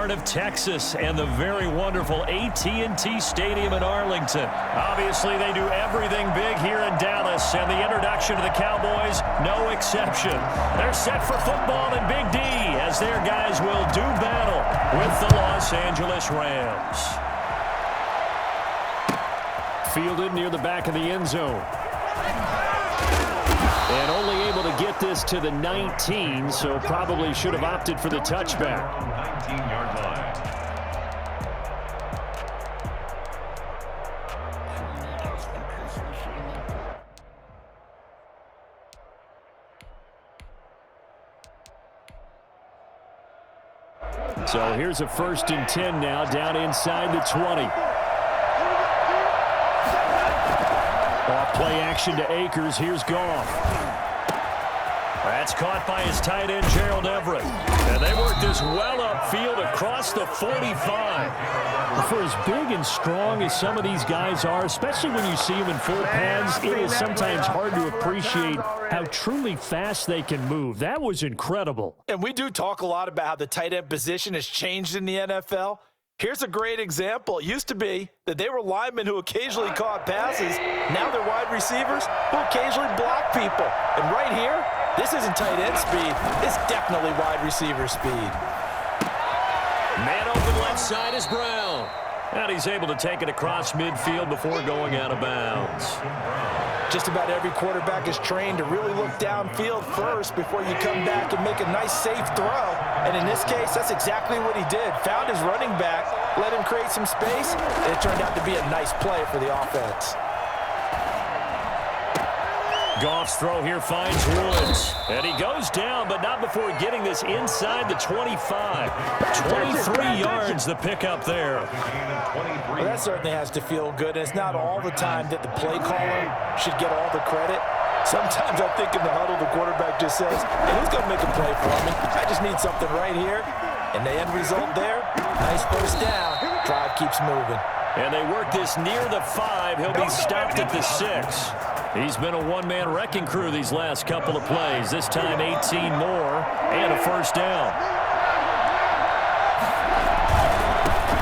heart of Texas and the very wonderful AT&T Stadium in Arlington. Obviously, they do everything big here in Dallas, and the introduction to the Cowboys, no exception. They're set for football in Big D as their guys will do battle with the Los Angeles Rams. Fielded near the back of the end zone. And only able to get this to the 19, so probably should have opted for the touchback. 19-yard line. So here's a 1st and 10 now, down inside the 20. Off play action to Akers. Here's Goff. That's caught by his tight end, Gerald Everett. And they work this well upfield across the 45. For as big and strong as some of these guys are, especially when you see them in full pads, it is sometimes hard to appreciate how truly fast they can move. That was incredible. And we do talk a lot about how the tight end position has changed in the NFL. Here's a great example. It used to be that they were linemen who occasionally caught passes. Now they're wide receivers who occasionally block people. And right here, this isn't tight end speed. It's definitely wide receiver speed. Man open left side is Brown. And he's able to take it across midfield before going out of bounds. Just about every quarterback is trained to really look downfield first before you come back and make a nice, safe throw. And in this case, that's exactly what he did. Found his running back, let him create some space, and it turned out to be a nice play for the offense. Goff's throw here finds Woods. And he goes down, but not before getting this inside the 25. 23 yards the pickup there. Well, that certainly has to feel good. And it's not all the time that the play caller should get all the credit. Sometimes I think in the huddle, the quarterback just says, hey, who's going to make a play for me? I just need something right here. And the end result there, nice 1st down. Drive keeps moving. And they work this near the 5. He'll be stopped at the 6. He's been a one-man wrecking crew these last couple of plays. This time 18 more and a 1st down.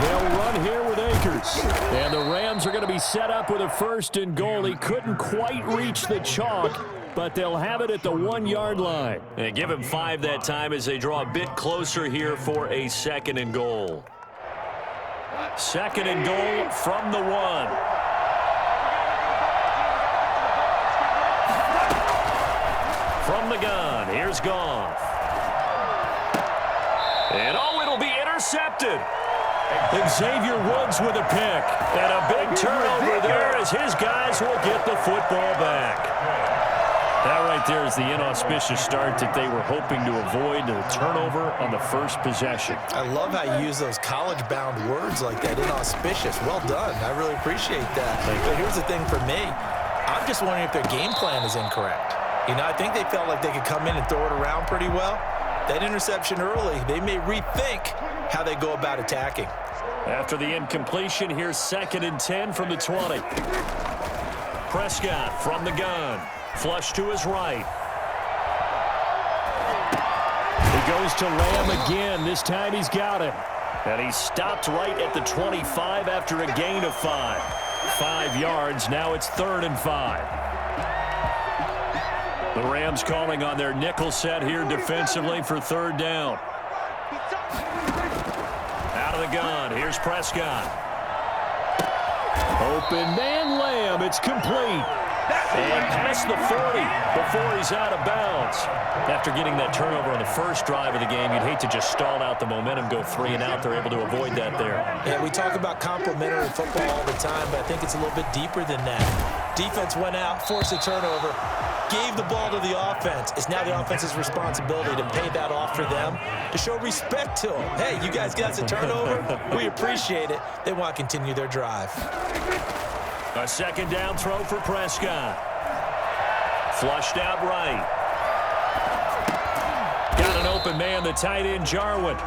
They'll run here with Akers. And the Rams are going to be set up with a 1st and goal. He couldn't quite reach the chalk, but they'll have it at the 1-yard line. And give him 5 that time as they draw a bit closer here for a 2nd and goal. 2nd and goal from the 1. From the gun, here's Goff. And it'll be intercepted. Xavier Woods with a pick. And a big turnover there as his guys will get the football back. That right there is the inauspicious start that they were hoping to avoid, the turnover on the 1st possession. I love how you use those college-bound words like that, inauspicious. Well done. I really appreciate that. But here's the thing for me. I'm just wondering if their game plan is incorrect. You know, I think they felt like they could come in and throw it around pretty well. That interception early, they may rethink how they go about attacking. After the incompletion, here's 2nd and 10 from the 20. Prescott from the gun. Flush to his right. He goes to Lamb again. This time he's got him. And he's stopped right at the 25 after a gain of 5. 5 yards. Now it's 3rd and 5. The Rams calling on their nickel set here defensively for 3rd down. Out of the gun. Here's Prescott. Open man Lamb. It's complete. And past the 40 before he's out of bounds. After getting that turnover on the 1st drive of the game, you'd hate to just stall out the momentum, go 3 and out. They're able to avoid that there. Yeah, we talk about complementary football all the time, but I think it's a little bit deeper than that. Defense went out, forced a turnover, gave the ball to the offense. It's now the offense's responsibility to pay that off for them, to show respect to them. Hey, you guys got a turnover? We appreciate it. They want to continue their drive. A 2nd down throw for Prescott. Flushed out right. Got an open man, the tight end, Jarwin.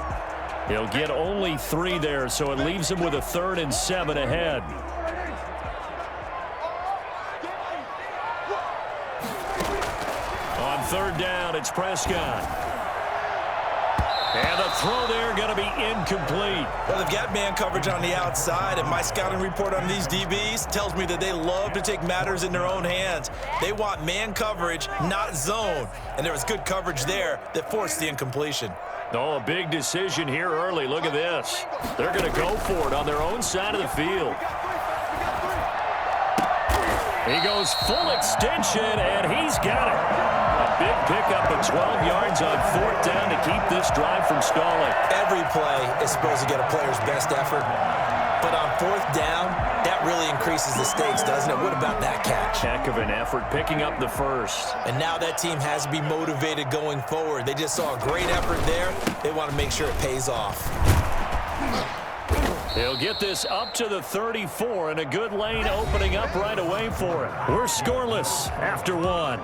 He'll get only 3 there, so it leaves him with a 3rd and 7 ahead. On 3rd down, it's Prescott. And the throw there going to be incomplete. Well, they've got man coverage on the outside, and my scouting report on these DBs tells me that they love to take matters in their own hands. They want man coverage, not zone. And there was good coverage there that forced the incompletion. Oh, a big decision here early. Look at this. They're going to go for it on their own side of the field. He goes full extension, and he's got it. A big pickup of 12 yards on 4th down to keep this drive from stalling. Every play is supposed to get a player's best effort. But on 4th down, that really increases the stakes, doesn't it? What about that catch? Heck of an effort picking up the first. And now that team has to be motivated going forward. They just saw a great effort there. They want to make sure it pays off. He'll get this up to the 34, and a good lane opening up right away for him. We're scoreless after 1.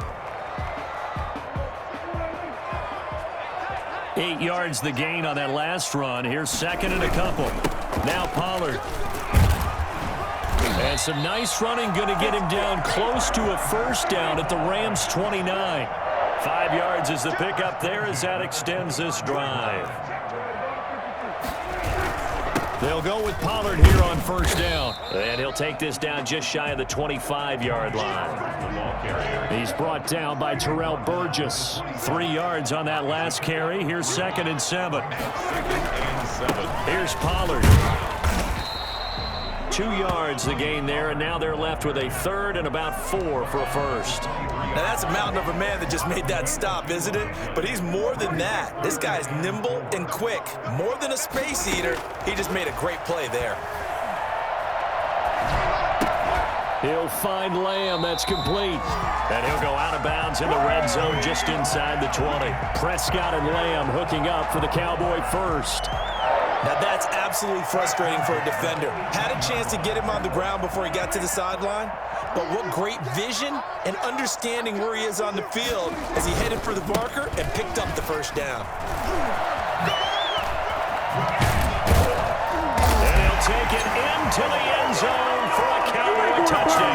8 yards the gain on that last run. Here's 2nd and a couple. Now Pollard. And some nice running going to get him down close to a 1st down at the Rams' 29. 5 yards is the pickup there as that extends this drive. They'll go with Pollard here on 1st down. And he'll take this down just shy of the 25-yard line. He's brought down by Terrell Burgess. 3 yards on that last carry. Here's 2nd and 7. Here's Pollard. 2 yards the gain there, and now they're left with a 3rd and about 4 for a 1st. Now that's a mountain of a man that just made that stop, isn't it? But he's more than that. This guy's nimble and quick. More than a space eater, he just made a great play there. He'll find Lamb. That's complete. And he'll go out of bounds in the red zone just inside the 20. Prescott and Lamb hooking up for the Cowboy first. Now that's absolutely frustrating for a defender. Had a chance to get him on the ground before he got to the sideline, but what great vision and understanding where he is on the field as he headed for the marker and picked up the 1st down. And he'll take it into the end zone for a Cowboy touchdown.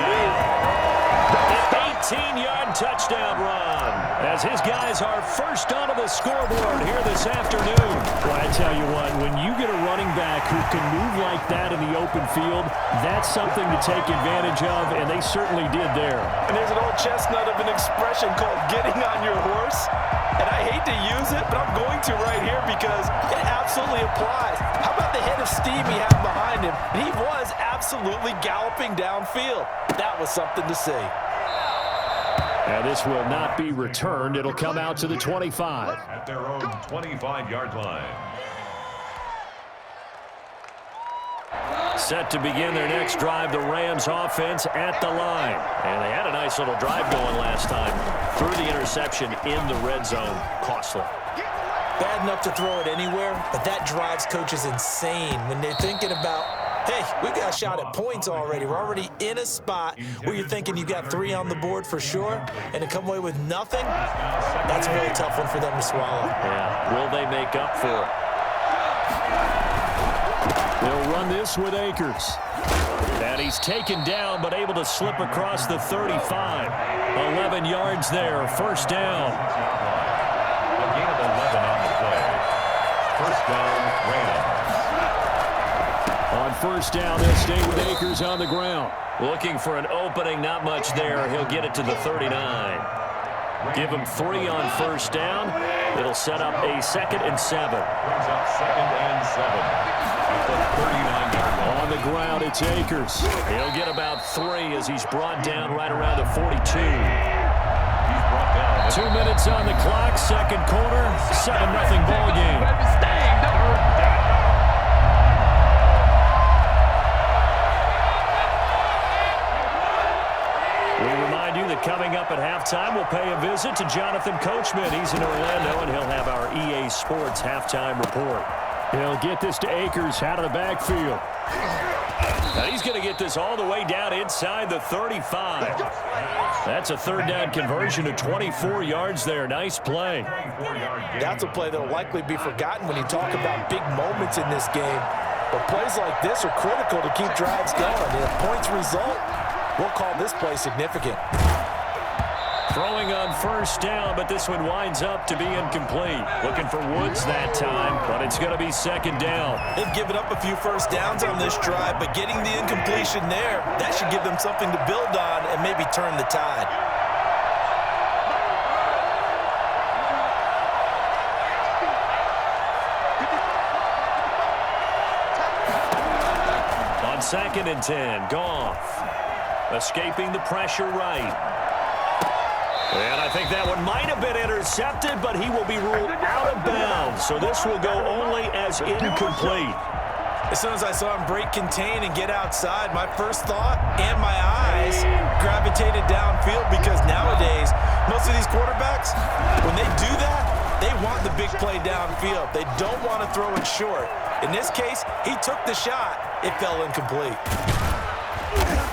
An 18-yard touchdown run as his guys are first onto the scoreboard here this afternoon. Well, I tell you what, when you get a running back who can move like that in the open field, that's something to take advantage of, and they certainly did there. And there's an old chestnut of an expression called getting on your horse. And I hate to use it, but I'm going to right here because it absolutely applies. How about the head of steam he had behind him? And he was absolutely galloping downfield. That was something to see. And this will not be returned. It'll come out to the 25. At their own 25-yard line. Set to begin their next drive, the Rams offense at the line. And they had a nice little drive going last time. Threw the interception in the red zone. Costly. Bad enough to throw it anywhere, but that drives coaches insane when they're thinking about, hey, we got a shot at points already. We're already in a spot where you're thinking you got 3 on the board for sure, and to come away with nothing, that's a really tough one for them to swallow. Yeah, will they make up for it? They'll run this with Akers. And he's taken down, but able to slip across the 35. 11 yards there, 1st down. A gain of 11 on the play. 1st down, Rams. On 1st down, they'll stay with Akers on the ground. Looking for an opening, not much there. He'll get it to the 39. Give him 3 on 1st down. It'll set up a 2nd and 7. Brings up 2nd and 7. At the 39-yard line. On the ground, it's Akers. He'll get about 3 as he's brought down right around the 42. He's brought down. 2 minutes on the clock, 2nd quarter, 7-0 ball game. We remind you that coming up at halftime, we'll pay a visit to Jonathan Coachman. He's in Orlando, and he'll have our EA Sports halftime report. He'll get this to Akers out of the backfield. Now he's going to get this all the way down inside the 35. That's a 3rd down conversion of 24 yards there. Nice play. That's a play that will likely be forgotten when you talk about big moments in this game. But plays like this are critical to keep drives going. And if points result, we'll call this play significant. Throwing on first down, but this one winds up to be incomplete. Looking for Woods that time, but it's going to be second down. They've given up a few first downs on this drive, but getting the incompletion there, that should give them something to build on and maybe turn the tide. On 2nd and 10, Goff escaping the pressure right. And I think that one might have been intercepted, but he will be ruled out of bounds. So this will go only as incomplete. As soon as I saw him break contain and get outside, my first thought and my eyes gravitated downfield, because nowadays, most of these quarterbacks, when they do that, they want the big play downfield. They don't want to throw it short. In this case, he took the shot. It fell incomplete.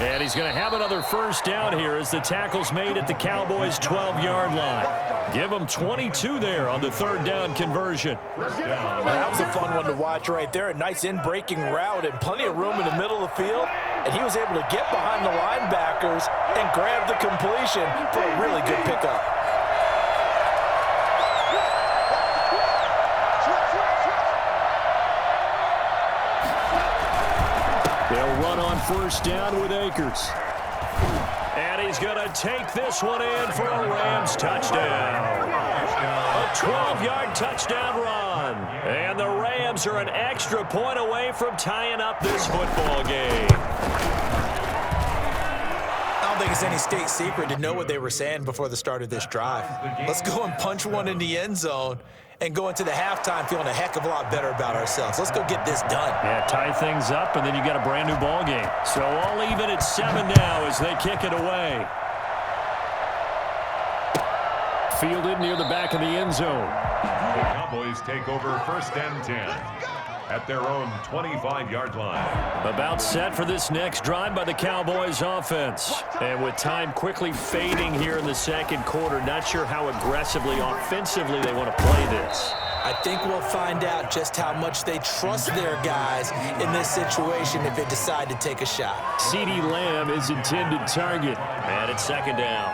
And he's going to have another first down here as the tackle's made at the Cowboys' 12-yard line. Give them 22 there on the third down conversion. That was a fun one to watch right there. A nice in-breaking route and plenty of room in the middle of the field. And he was able to get behind the linebackers and grab the completion for a really good pickup. They'll run on first down with Akers. And he's going to take this one in for a Rams touchdown. A 12-yard touchdown run. And the Rams are an extra point away from tying up this football game. I don't think it's any state secret to know what they were saying before the start of this drive. Let's go and punch one in the end zone and go into the halftime feeling a heck of a lot better about ourselves. Let's go get this done. Yeah, tie things up, and then you got a brand new ball game. So all even at 7 now as they kick it away. Fielded near the back of the end zone. The Cowboys take over 1st and 10 at their own 25-yard line. About set for this next drive by the Cowboys offense. And with time quickly fading here in the second quarter, not sure how aggressively, offensively they want to play this. I think we'll find out just how much they trust their guys in this situation if they decide to take a shot. CeeDee Lamb is intended target. And it's second down.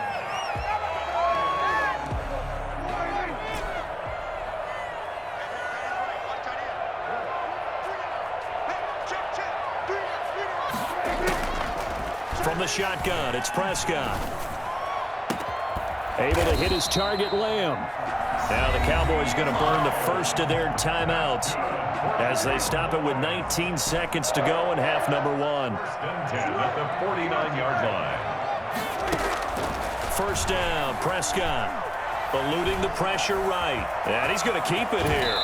From the shotgun, it's Prescott. Able to hit his target, Lamb. Now the Cowboys going to burn the first of their timeouts as they stop it with 19 seconds to go in half number 1. 10 at the 49-yard line. First down, Prescott eluding the pressure right. And he's going to keep it here.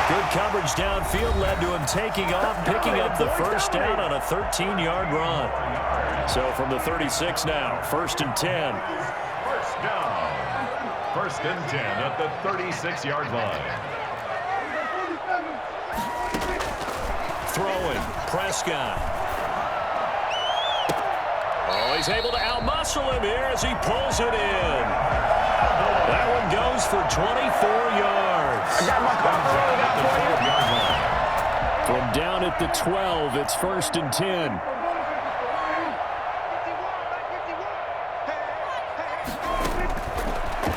Good coverage downfield led to him taking off, picking up the first down on a 13-yard run. So from the 36 now, 1st and 10. First down. 1st and 10 at the 36-yard line. Throwing, Prescott. Oh, he's able to outmuscle him here as he pulls it in. That one goes for 24 yards. From down at the 12, it's 1st and 10.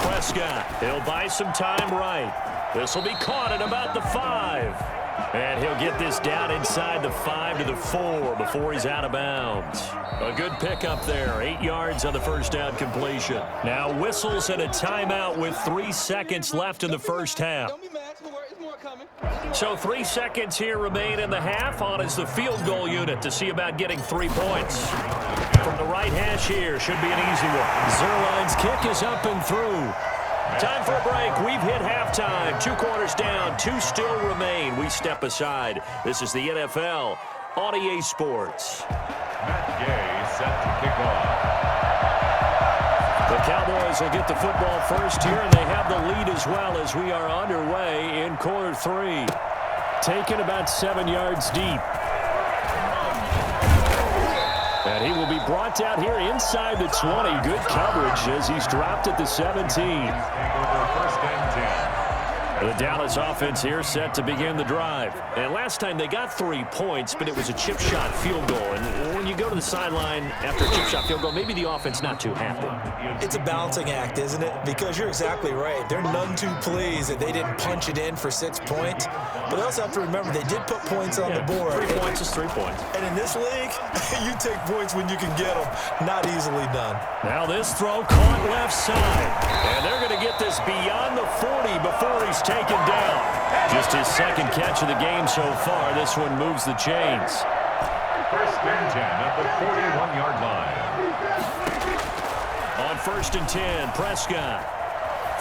Prescott, he'll buy some time right. This will be caught at about the 5. And he'll get this down inside the 5 to the 4 before he's out of bounds. A good pickup there, 8 yards on the first down completion. Now whistles and a timeout with 3 seconds left in the first half. So 3 seconds here remain in the half. On is the field goal unit to see about getting 3 points. From the right hash here, should be an easy one. Zerline's kick is up and through. Time for a break. We've hit halftime. 2 quarters down, 2 still remain. We step aside. This is the NFL on EA Sports. Matt Gay set to kick off. The Cowboys will get the football first here, and they have the lead as well as we are underway in quarter 3. Taken about 7 yards deep. And he will be brought out here inside the 20. Good coverage as he's dropped at the 17. Take over 1st and 10. The Dallas offense here set to begin the drive. And last time they got 3 points, but it was a chip shot field goal. And when you go to the sideline after a chip shot field goal, maybe the offense not too happy. It's a balancing act, isn't it? Because you're exactly right. They're none too pleased that they didn't punch it in for 6 points. But they also have to remember they did put points on the board. 3 points is 3 points. And in this league, you take points when you can get them. Not easily done. Now this throw caught left side. And they're going to get this beyond the 40 before he's taken down. Just his second catch of the game so far. This one moves the chains. First and 10 at the 41-yard line. On first and 10, Prescott.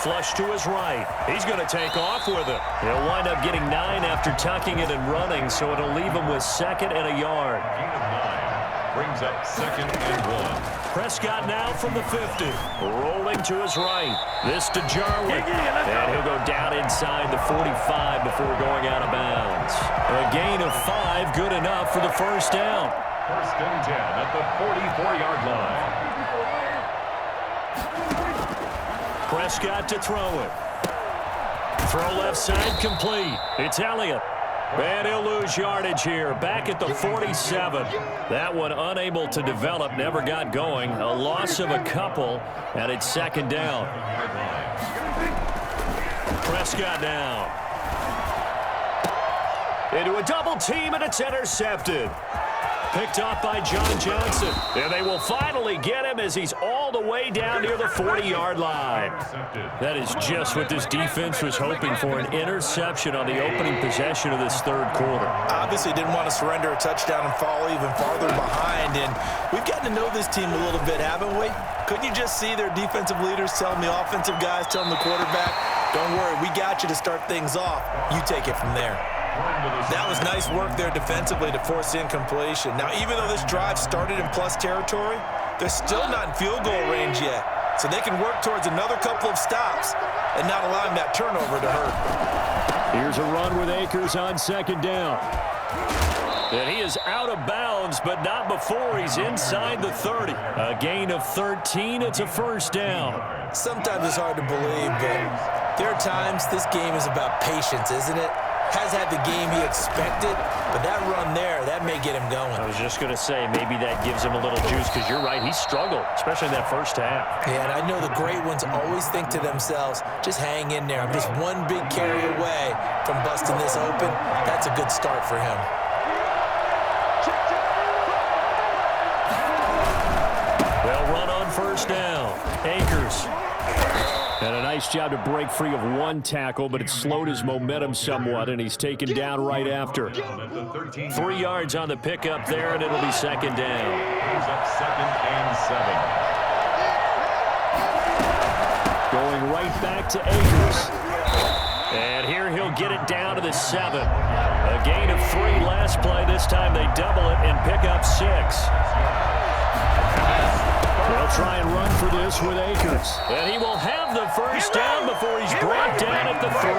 Flush to his right. He's going to take off with it. He'll wind up getting 9 after tucking it and running, so it'll leave him with 2nd and a yard. Gain of 9 brings up 2nd and 1. Prescott now from the 50. Rolling to his right. This to Jarwin. And he'll go down inside the 45 before going out of bounds. A gain of 5, good enough for the first down. First and 10 at the 44-yard line. Prescott to throw it. Throw left side complete. It's Elliott. And he'll lose yardage here. Back at the 47. That one unable to develop. Never got going. A loss of a couple. And it's 2nd down. Prescott now. Into a double team, and it's intercepted. Picked off by John Johnson. And they will finally get him as he's all the way down near the 40-yard line. That is just what this defense was hoping for, an interception on the opening possession of this third quarter. Obviously didn't want to surrender a touchdown and fall even farther behind. And we've gotten to know this team a little bit, haven't we? Couldn't you just see their defensive leaders telling the offensive guys, telling the quarterback, don't worry, we got you to start things off. You take it from there. That was nice work there defensively to force incompletion. Now, even though this drive started in plus territory, they're still not in field goal range yet. So they can work towards another couple of stops and not allowing that turnover to hurt. Here's a run with Akers on 2nd down. And he is out of bounds, but not before he's inside the 30. A gain of 13. It's a first down. Sometimes it's hard to believe, but there are times this game is about patience, isn't it? Has had the game he expected, but that run there, that may get him going. I was just going to say, maybe that gives him a little juice, because you're right, he struggled, especially in that first half. Yeah, and I know the great ones always think to themselves, just hang in there. I'm just one big carry away from busting this open. That's a good start for him. They'll run on first down. Akers. And a nice job to break free of one tackle, but it slowed his momentum somewhat, and he's taken down right after. 3 yards on the pickup there, and it'll be 2nd down. He's up 2nd and 7. Going right back to Akers. And here he'll get it down to the 7. A gain of 3 last play. This time they double it and pick up 6. They'll try and run for this with Akers. And he will have the first down before he's brought down at the 3.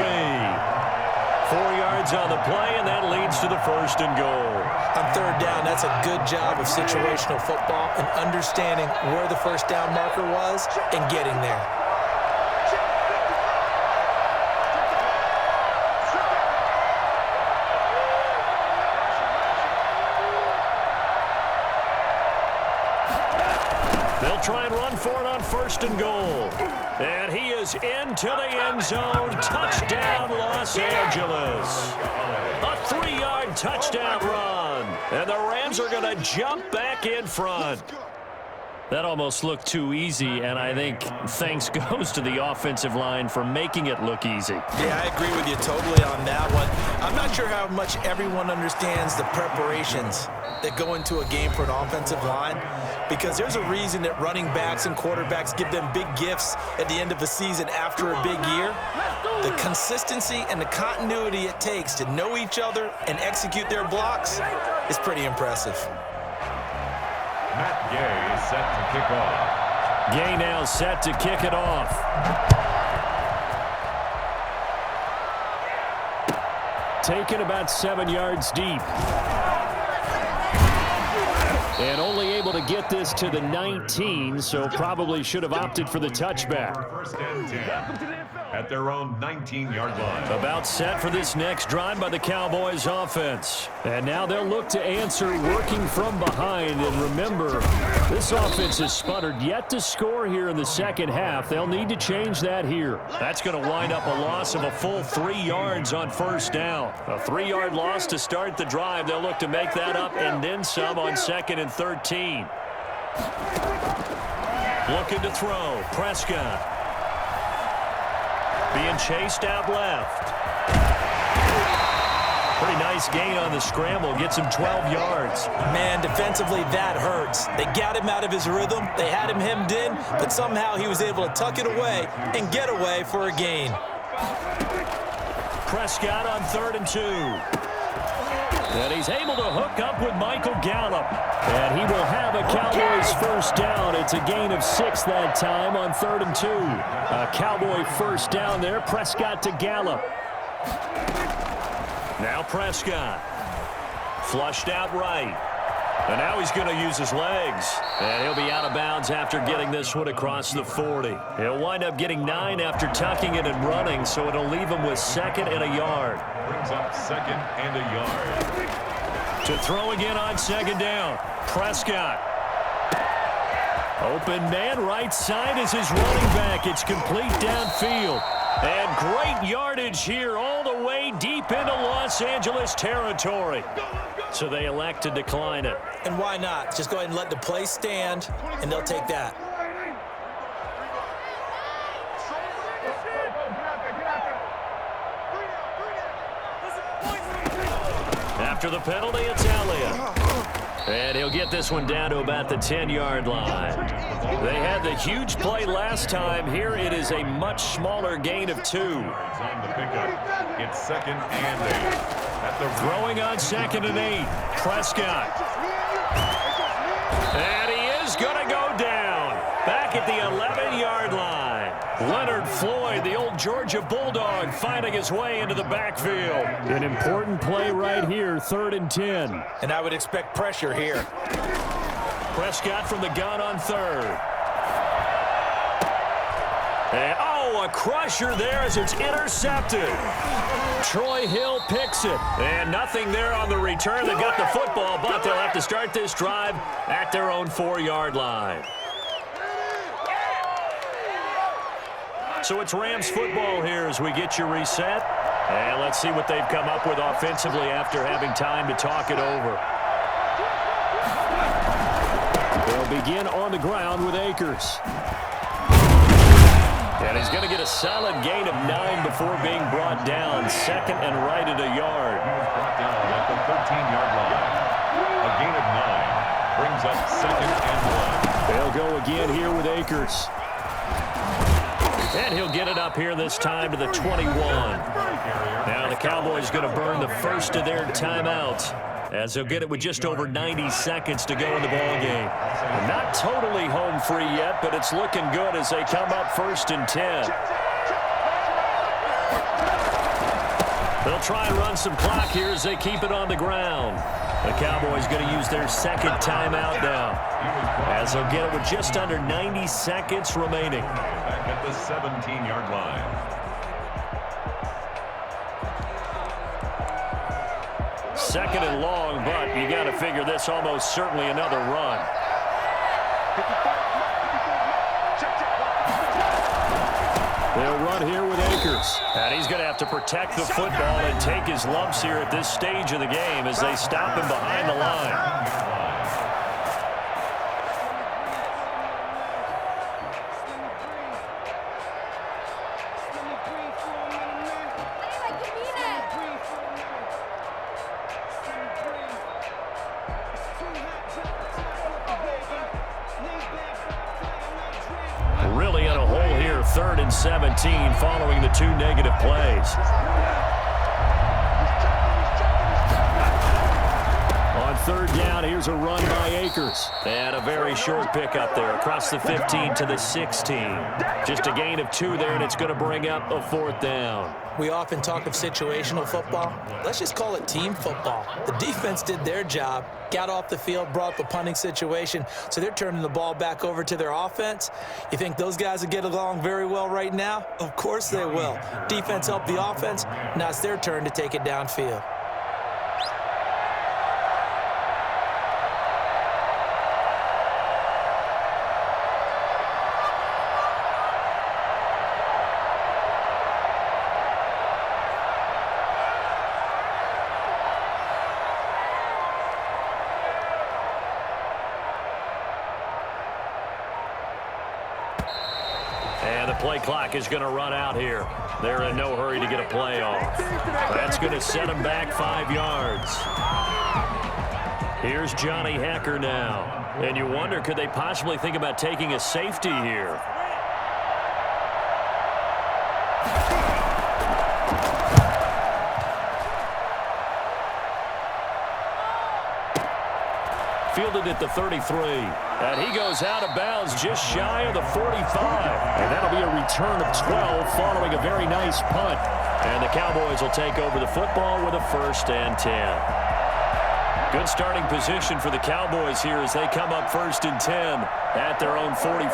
4 yards on the play, and that leads to the 1st and goal. On 3rd down, that's a good job of situational football and understanding where the first down marker was and getting there. They'll try and run for it on 1st and goal. And he is into the end zone. Touchdown, Los Angeles. A 3-yard touchdown run. And the Rams are going to jump back in front. That almost looked too easy, and I think thanks goes to the offensive line for making it look easy. Yeah, I agree with you totally on that one. I'm not sure how much everyone understands the preparations that go into a game for an offensive line, because there's a reason that running backs and quarterbacks give them big gifts at the end of a season after a big year. The consistency and the continuity it takes to know each other and execute their blocks is pretty impressive. Matt Gay is set to kick off. Gay now set to kick it off. Taken about 7 yards deep. And only able to get this to the 19, so probably should have opted for the touchback. First and 10. at their own 19-yard line. About set for this next drive by the Cowboys offense. And now they'll look to answer working from behind. And remember, this offense has sputtered yet to score here in the second half. They'll need to change that here. That's going to wind up a loss of a full 3 yards on first down. A 3-yard loss to start the drive. They'll look to make that up and then some on 2nd and 13. Looking to throw. Prescott. Being chased out left. Pretty nice gain on the scramble. Gets him 12 yards. Man, defensively, that hurts. They got him out of his rhythm. They had him hemmed in, but somehow he was able to tuck it away and get away for a gain. Prescott on 3rd and 2. And he's able to hook up with Michael Gallup. And he will have a Cowboys first down. It's a gain of 6 that time on 3rd and 2. A Cowboy first down there. Prescott to Gallup. Now Prescott. Flushed out right. And now he's going to use his legs. And he'll be out of bounds after getting this one across the 40. He'll wind up getting 9 after tucking it and running, so it'll leave him with 2nd and a yard. Brings up 2nd and a yard. To throw again on 2nd down. Prescott. Open man right side is his running back. It's complete downfield. And great yardage here all the way deep into Los Angeles territory. So they elect to decline it. And why not? Just go ahead and let the play stand, and they'll take that. After the penalty, it's Elliott. And he'll get this one down to about the 10-yard line. They had the huge play last time. Here it is a much smaller gain of 2. On the pickup. It's 2nd and 8. At the throwing on 2nd and 8. Prescott. And he is going to go down. Back at the 11-yard line. Leonard Floyd, the old Georgia Bulldog, finding his way into the backfield. An important play right here, 3rd and 10. And I would expect pressure here. Prescott from the gun on 3rd. And, oh, a crusher there as it's intercepted. Troy Hill picks it. And nothing there on the return. They got the football, but they'll have to start this drive at their own 4-yard line. So it's Rams football here as we get you reset. And let's see what they've come up with offensively after having time to talk it over. They'll begin on the ground with Akers. And he's going to get a solid gain of 9 before being brought down. 2nd and right at a yard. Brought down at the 13-yard line. A gain of 9 brings up 2nd and 1. They'll go again here with Akers. And he'll get it up here this time to the 21. Now the Cowboys going to burn the first of their timeouts as they'll get it with just over 90 seconds to go in the ballgame. Not totally home free yet, but it's looking good as they come up 1st and 10. They'll try and run some clock here as they keep it on the ground. The Cowboys going to use their 2nd timeout now as they'll get it with just under 90 seconds remaining. Back at the 17-yard line. Second and long, but you got to figure this almost certainly another run. They'll run here with Akers. And he's going to have to protect the football and take his lumps here at this stage of the game as they stop him behind the line. Really in a hole here, 3rd and 17 following the 2 negative plays. On 3rd down, out. Here's a run by Akers. And a very short pickup there across the 15 to the 16. Just a gain of 2 there, and it's going to bring up a 4th down. We often talk of situational football. Let's just call it team football. The defense did their job, got off the field, brought the punting situation, so they're turning the ball back over to their offense. You think those guys will get along very well right now? Of course they will. Defense helped the offense. Now it's their turn to take it downfield. And the play clock is going to run out here. They're in no hurry to get a play off. That's going to set them back 5 yards. Here's Johnny Hecker now. And you wonder, could they possibly think about taking a safety here? Fielded at the 33. And he goes out of bounds just shy of the 45. And that'll be a return of 12 following a very nice punt. And the Cowboys will take over the football with a 1st and 10. Good starting position for the Cowboys here as they come up 1st and 10 at their own 44.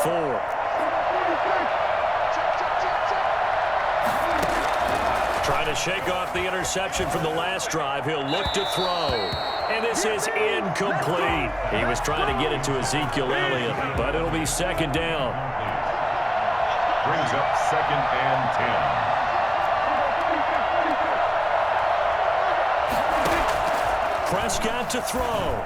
Trying to shake off the interception from the last drive. He'll look to throw. And this is incomplete. He was trying to get it to Ezekiel Elliott, but it'll be 2nd down. Brings up 2nd and 10. Prescott to throw.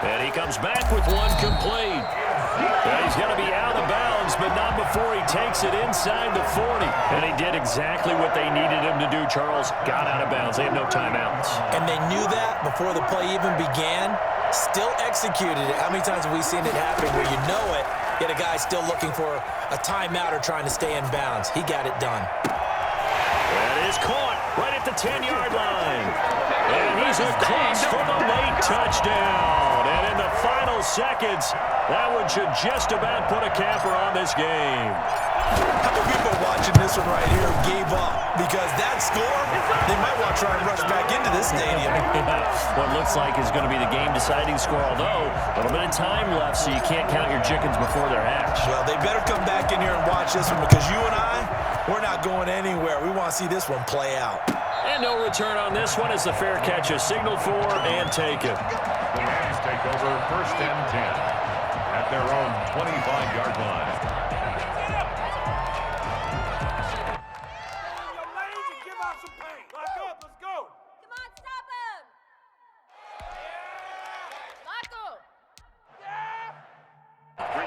And he comes back with one complete. And he's going to be out of bounds, but not before he takes it inside the 40. And he did exactly what they needed him to do, Charles. Got out of bounds. They have no timeouts. And they knew that before the play even began. Still executed it. How many times have we seen it happen where you know it, yet a guy still looking for a timeout or trying to stay in bounds? He got it done. That is caught right at the 10-yard line. And he's across for the late touchdown. And in the final seconds, that one should just about put a capper on this game. How many people watching this one right here gave up? Because that score, they might want to try and rush back into this stadium. What looks like is going to be the game-deciding score, although a little bit of time left, so you can't count your chickens before they're hatched. Well, they better come back in here and watch this one because you and I, we're not going anywhere. We want to see this one play out. And no return on this one as the fair catch is signaled for and taken. The Rams take over 1st and 10 at their own 25-yard line.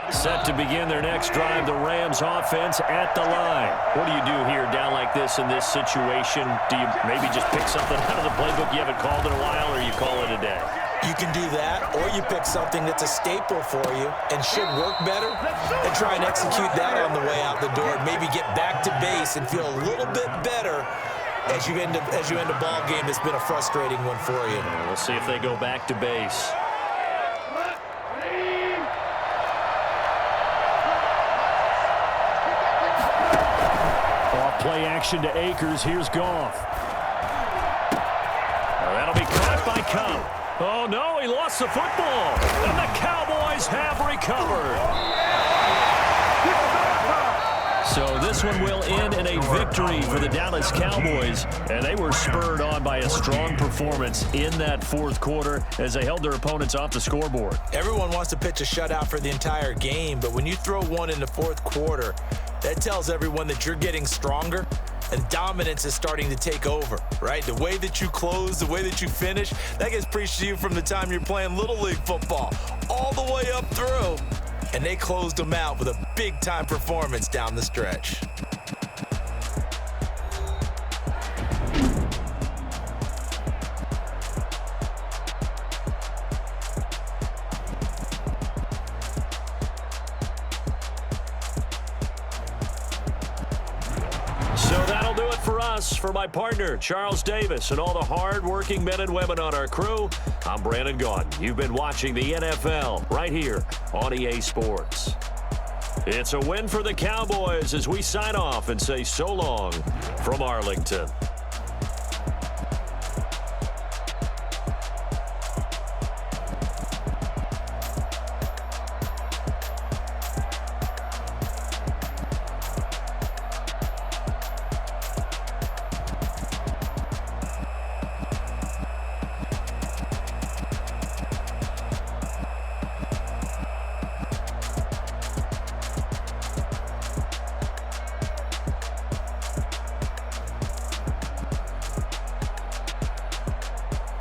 Set to begin their next drive, the Rams offense at the line. What do you do here down like this in this situation? Do you maybe just pick something out of the playbook you haven't called in a while, or you call it a day? You can do that, or you pick something that's a staple for you and should work better and try and execute that on the way out the door and maybe get back to base and feel a little bit better as you end a ball game that's been a frustrating one for you. We'll see if they go back to base. Play action to Akers. Here's Goff. That'll be caught by Cup. Oh, no, he lost the football. And the Cowboys have recovered. So this one will end in a victory for the Dallas Cowboys. And they were spurred on by a strong performance in that 4th quarter as they held their opponents off the scoreboard. Everyone wants to pitch a shutout for the entire game, but when you throw one in the 4th quarter, that tells everyone that you're getting stronger and dominance is starting to take over, right? The way that you close, the way that you finish, that gets preached to you from the time you're playing Little League football all the way up through. And they closed them out with a big-time performance down the stretch. for us. For my partner, Charles Davis, and all the hard-working men and women on our crew, I'm Brandon Gaudin. You've been watching the NFL right here on EA Sports. It's a win for the Cowboys as we sign off and say so long from Arlington.